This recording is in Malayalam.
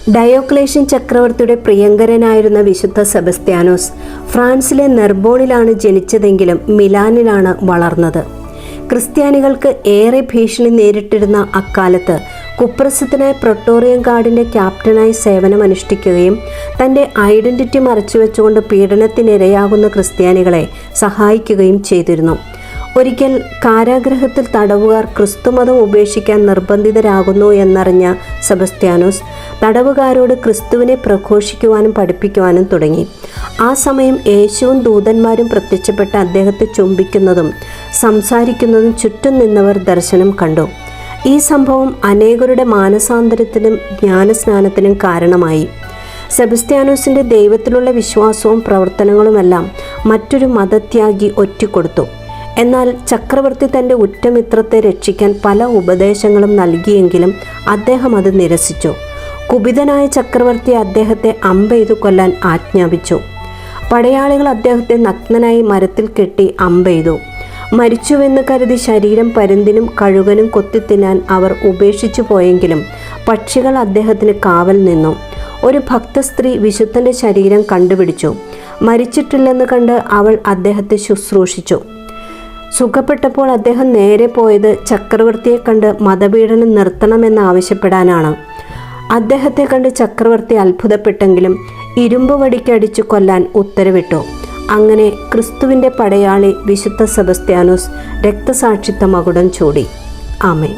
ഡയോക്ലേഷ്യൻ ചക്രവർത്തിയുടെ പ്രിയങ്കരനായിരുന്ന വിശുദ്ധ സെബസ്ത്യാനോസ് ഫ്രാൻസിലെ നെർബോണിലാണ് ജനിച്ചതെങ്കിലും മിലാനിലാണ് വളർന്നത്. ക്രിസ്ത്യാനികൾക്ക് ഏറെ ഭീഷണി നേരിട്ടിരുന്ന അക്കാലത്ത് കുപ്രസിദ്ധനായ പ്രൊട്ടോറിയൻ ഗാർഡിൻ്റെ ക്യാപ്റ്റനായി സേവനമനുഷ്ഠിക്കുകയും തൻ്റെ ഐഡൻറ്റിറ്റി മറച്ചുവെച്ചുകൊണ്ട് പീഡനത്തിനിരയാകുന്ന ക്രിസ്ത്യാനികളെ സഹായിക്കുകയും ചെയ്തിരുന്നു. ഒരിക്കൽ കാരാഗൃഹത്തിൽ തടവുകാർ ക്രിസ്തുമതം ഉപേക്ഷിക്കാൻ നിർബന്ധിതരാകുന്നു എന്നറിഞ്ഞ സെബസ്ത്യാനോസ് തടവുകാരോട് ക്രിസ്തുവിനെ പ്രഘോഷിക്കുവാനും പഠിപ്പിക്കുവാനും തുടങ്ങി. ആ സമയം യേശുവും ദൂതന്മാരും പ്രത്യക്ഷപ്പെട്ട് അദ്ദേഹത്തെ ചുംബിക്കുന്നതും സംസാരിക്കുന്നതും ചുറ്റും നിന്നവർ ദർശനം കണ്ടു. ഈ സംഭവം അനേകരുടെ മാനസാന്തരത്തിനും ജ്ഞാനസ്നാനത്തിനും കാരണമായി. സെബസ്ത്യാനോസിൻ്റെ ദൈവത്തിലുള്ള വിശ്വാസവും പ്രവർത്തനങ്ങളുമെല്ലാം മറ്റൊരു മതത്യാഗി ഒറ്റിക്കൊടുത്തു. എന്നാൽ ചക്രവർത്തി തൻ്റെ ഉറ്റമിത്രത്തെ രക്ഷിക്കാൻ പല ഉപദേശങ്ങളും നൽകിയെങ്കിലും അദ്ദേഹം അത് നിരസിച്ചു. കുപിതനായ ചക്രവർത്തി അദ്ദേഹത്തെ അമ്പെയ്തു കൊല്ലാൻ ആജ്ഞാപിച്ചു. പടയാളികൾ അദ്ദേഹത്തെ നഗ്നനായി മരത്തിൽ കെട്ടി അമ്പെയ്തു. മരിച്ചുവെന്ന് കരുതി ശരീരം പരുന്തിനും കഴുകനും കൊത്തിത്തിന്നാൻ അവർ ഉപേക്ഷിച്ചു പോയെങ്കിലും പക്ഷികൾ അദ്ദേഹത്തിന് കാവൽ നിന്നു. ഒരു ഭക്തസ്ത്രീ വിശുദ്ധൻ്റെ ശരീരം കണ്ടുപിടിച്ചു. മരിച്ചിട്ടില്ലെന്ന് കണ്ട് അവൾ അദ്ദേഹത്തെ ശുശ്രൂഷിച്ചു. സുഖപ്പെട്ടപ്പോൾ അദ്ദേഹം നേരെ പോയത് ചക്രവർത്തിയെ കണ്ട് മതപീഡനം നിർത്തണമെന്നാവശ്യപ്പെടാനാണ്. അദ്ദേഹത്തെ കണ്ട് ചക്രവർത്തി അത്ഭുതപ്പെട്ടെങ്കിലും ഇരുമ്പ് വടിക്കടിച്ചു കൊല്ലാൻ ഉത്തരവിട്ടു. അങ്ങനെ ക്രിസ്തുവിൻ്റെ പടയാളി വിശുദ്ധ സെബസ്ത്യാനോസ് രക്തസാക്ഷിത്വ മകുടം ചൂടി. ആമേൻ.